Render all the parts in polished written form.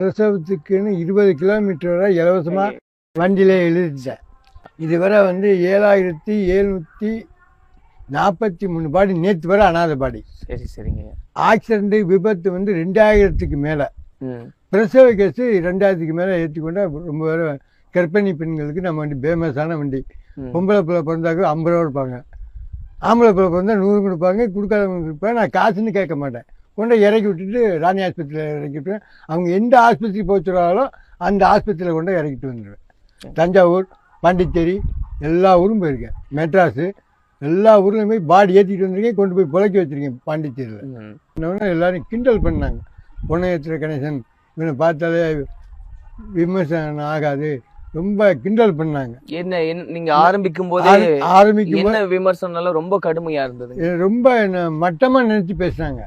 பிரசவத்துக்குன்னு 20 kilometre வரை இலவசமாக வண்டியிலே எழுதிட்டேன். இதுவரை 7743 பாடி நேற்று வரை அனாதை பாடி. சரி சரிங்க. ஆக்சிடென்ட் விபத்து 2000க்கு மேலே, பிரசவ கேஸு 2000க்கு மேலே ஏற்றிக்கொண்டா ரொம்ப பேர் கர்ப்பிணி பெண்களுக்கு நம்ம வண்டி ஃபேமஸான வண்டி. பொம்பளை பிள்ளை பிறந்தாக்க 50 ரூபா கொடுப்பாங்க, ஆம்பளை பிள்ளை பிறந்தா 100 கொடுப்பாங்க, கொடுக்காதவங்க கொடுப்பாங்க. நான் காசுன்னு கேட்க மாட்டேன், கொண்டு இறக்கி விட்டுட்டு ராணி ஆஸ்பத்திரியில் இறக்கிட்டு அவங்க எந்த ஆஸ்பத்திரி போச்சுறாலோ அந்த ஆஸ்பத்திரியில் கொண்டு இறக்கிட்டு வந்துடுவேன். தஞ்சாவூர், பாண்டிச்சேரி எல்லா ஊரும் போயிருக்கேன், மெட்ராஸு எல்லா ஊர்லேயும் போய் பாடி ஏற்றிட்டு வந்திருக்கேன், கொண்டு போய் புழைக்க வச்சுருக்கேன் பாண்டிச்சேரியில். இன்னொன்று எல்லோரும் கிண்டல் பண்ணாங்க, பொன்னையத்திர கணேசன் இவனை பார்த்தாலே விமர்சனம் ஆகாது, ரொம்ப கிண்டல் பண்ணாங்க. என்ன நீங்க ஆரம்பிக்கும் போது என்ன விமர்சனம் ரொம்ப கடுமையா இருந்தது? ரொம்ப என்ன மட்டமாக நினச்சி பேசினாங்க,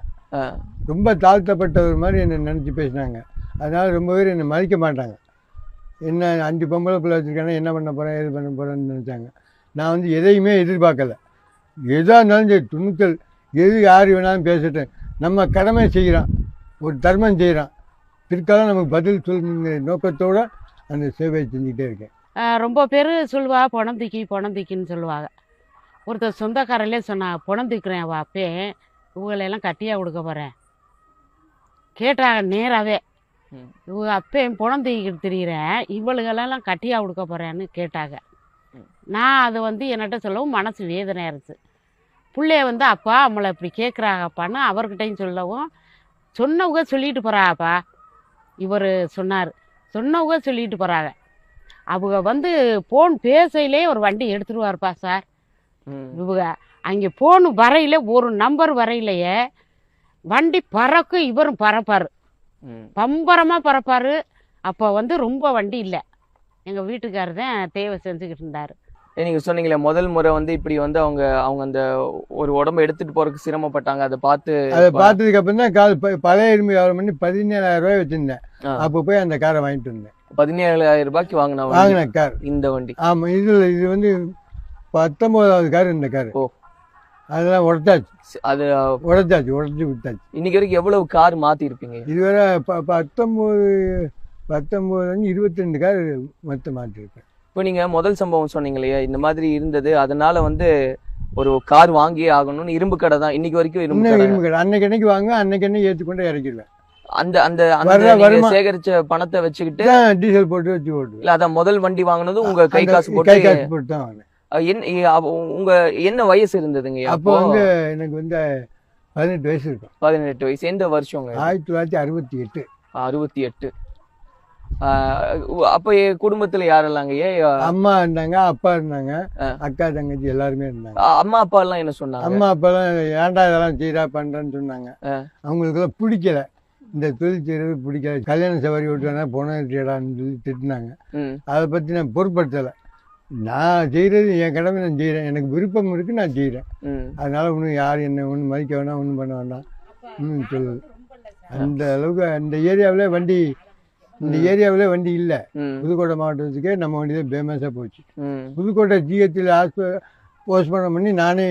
ரொம்ப தாழ்த்தப்பட்டவர் மாதிரி என்னை நினச்சி பேசினாங்க. அதனால் ரொம்ப பேர் என்னை மதிக்க மாட்டாங்க. என்ன 5 பொம்பளை பிள்ளை வச்சுருக்காங்க, என்ன பண்ண போகிறேன் எது பண்ண போகிறேன்னு நினச்சாங்க. நான் எதையுமே எதிர்பார்க்கலை. எதாக இருந்தாலும் சரி, துணிச்சல், எது யார் வேணாலும் பேசட்டேன், நம்ம கடமை செய்கிறோம், ஒரு தர்மம் செய்கிறோம், பிற்காலம் நமக்கு பதில் சொல்லுங்கிற நோக்கத்தோடு அந்த சேவையை செஞ்சுக்கிட்டே இருக்கேன். ரொம்ப பேர் சொல்லுவா பணம் தூக்கின்னு சொல்லுவாங்க. ஒருத்தர் சொந்தக்காரர்களே சொன்னாங்க, பணம் தூக்குறேன் வாப்பே, இவங்களெல்லாம் கட்டியாக கொடுக்க போகிறேன் கேட்டாங்க நேராகவே. இவங்க அப்பே பணம் தூக்கிட்டு திரிகிறேன், இவளுகளெல்லாம் கட்டியாக கொடுக்க போகிறேன்னு கேட்டாங்க. நான் அதை என்கிட்ட சொல்லவும் மனசு வேதனையாக இருந்துச்சு. பிள்ளைய அப்பா நம்மளை இப்படி கேட்குறாங்கப்பான்னு அவர்கிட்டையும் சொல்லவும், சொன்னவங்க சொல்லிட்டு போகிறாப்பா, இவர் சொன்னார், சொன்னவங்க சொல்லிட்டு போகிறாங்க. அவங்க ஃபோன் பேசையிலே ஒரு வண்டி எடுத்துருவார்ப்பா சார். இவங்க அங்கே ஃபோனு வரையில ஒரு நம்பர் வரையிலையே வண்டி பறக்கும், இவரும் பறப்பார், பம்பரமாக பறப்பார். அப்போ ரொம்ப வண்டி இல்லை, எங்கள் வீட்டுக்காரர் தான் தேவை செஞ்சுக்கிட்டு இருந்தார். நீங்க சொன்னீங்களே முதல் முறை இப்படி அவங்க அந்த ஒரு உடம்பு எடுத்துட்டு போறதுக்கு சிரமப்பட்டாங்க. அதை பார்த்ததுக்கு அப்புறம் தான் கால் பழைய எருமை வியாபாரம் பண்ணி 17,000 ரூபாய் வச்சிருந்தேன். அப்போ போய் அந்த காரை வாங்கிட்டு வந்தேன். 17,000 ரூபாய்க்கு வாங்கின கார் இந்த வண்டி. ஆமா, இது 19வது கார் இந்த கார். அதெல்லாம் உடைச்சாச்சு, அது உடைச்சு விட்டாச்சு. இன்னைக்கு வரைக்கும் எவ்வளவு கார் மாத்தி இருப்பீங்க? இதுவரை 19 22 கார் மொத்தம் மாற்றிருப்பேன். இப்போ நீங்க முதல் சம்பவம் சொன்னீங்க இல்லையா, இந்த மாதிரி இருந்தது, அதனால ஒரு கார் வாங்கியே ஆகணும்னு இரும்பு கடை தான் இன்னைக்கு வரைக்கும் இரும்பு கடை. அன்னைக்கு வாங்க, அன்னைக்கு ஏற்றுக்கொண்டு இறக்கிடுவேன். அந்த அந்த சேகரிச்ச பணத்தை வச்சுக்கிட்டு டீசல் போட்டு வச்சு ஓட்டு. இல்ல, அதான் முதல் வண்டி வாங்கினது உங்க கை காசு போட்டு தான் வாங்கினேன். உங்க என்ன வயசு இருந்ததுங்க அப்போ? எனக்கு 18 வயசு இருக்கும். 18 வயசு. எந்த வருஷம்? 1968. 68. அப்ப குடும்பத்துல யாரெல்லாங்க? அம்மா இருந்தாங்க, அப்பா இருந்தாங்க, அக்கா தங்கச்சி எல்லாருமே இருந்தாங்க. அம்மா அப்பா எல்லாம் என்ன சொன்னாங்க? அம்மா அப்பா எல்லாம் ஏன்டா இதெல்லாம் செய்யறா பண்றேன்னு சொன்னாங்க. அவங்களுக்கு எல்லாம் பிடிக்கல, இந்த தொழில் செய்யறது பிடிக்கல, கல்யாண சவாரி ஓட்டுவாங்க பொண்ணான்னு சொல்லி திட்டினாங்க. அதை பத்தி நான் பொருட்படுத்தலை. நான் செய்யறது என் கடமை, நான் செய்யறேன், எனக்கு விருப்பம் இருக்கு, நான் செய்யறேன். அதனால ஒன்றும் யாரும் என்ன ஒன்றும் மதிக்க வேணாம், ஒன்றும் பண்ண வேண்டாம் ஒன்றும் சொல்லுது. அந்த அளவுக்கு அந்த ஏரியாவிலே வண்டி இல்லை. புதுக்கோட்டை மாவட்டத்துக்கே நம்ம வண்டி தான் ஃபேமஸாக போச்சு. புதுக்கோட்டை ஜிஹெச்சில் போஸ்ட்மார்ட்டம் பண்ணி நானே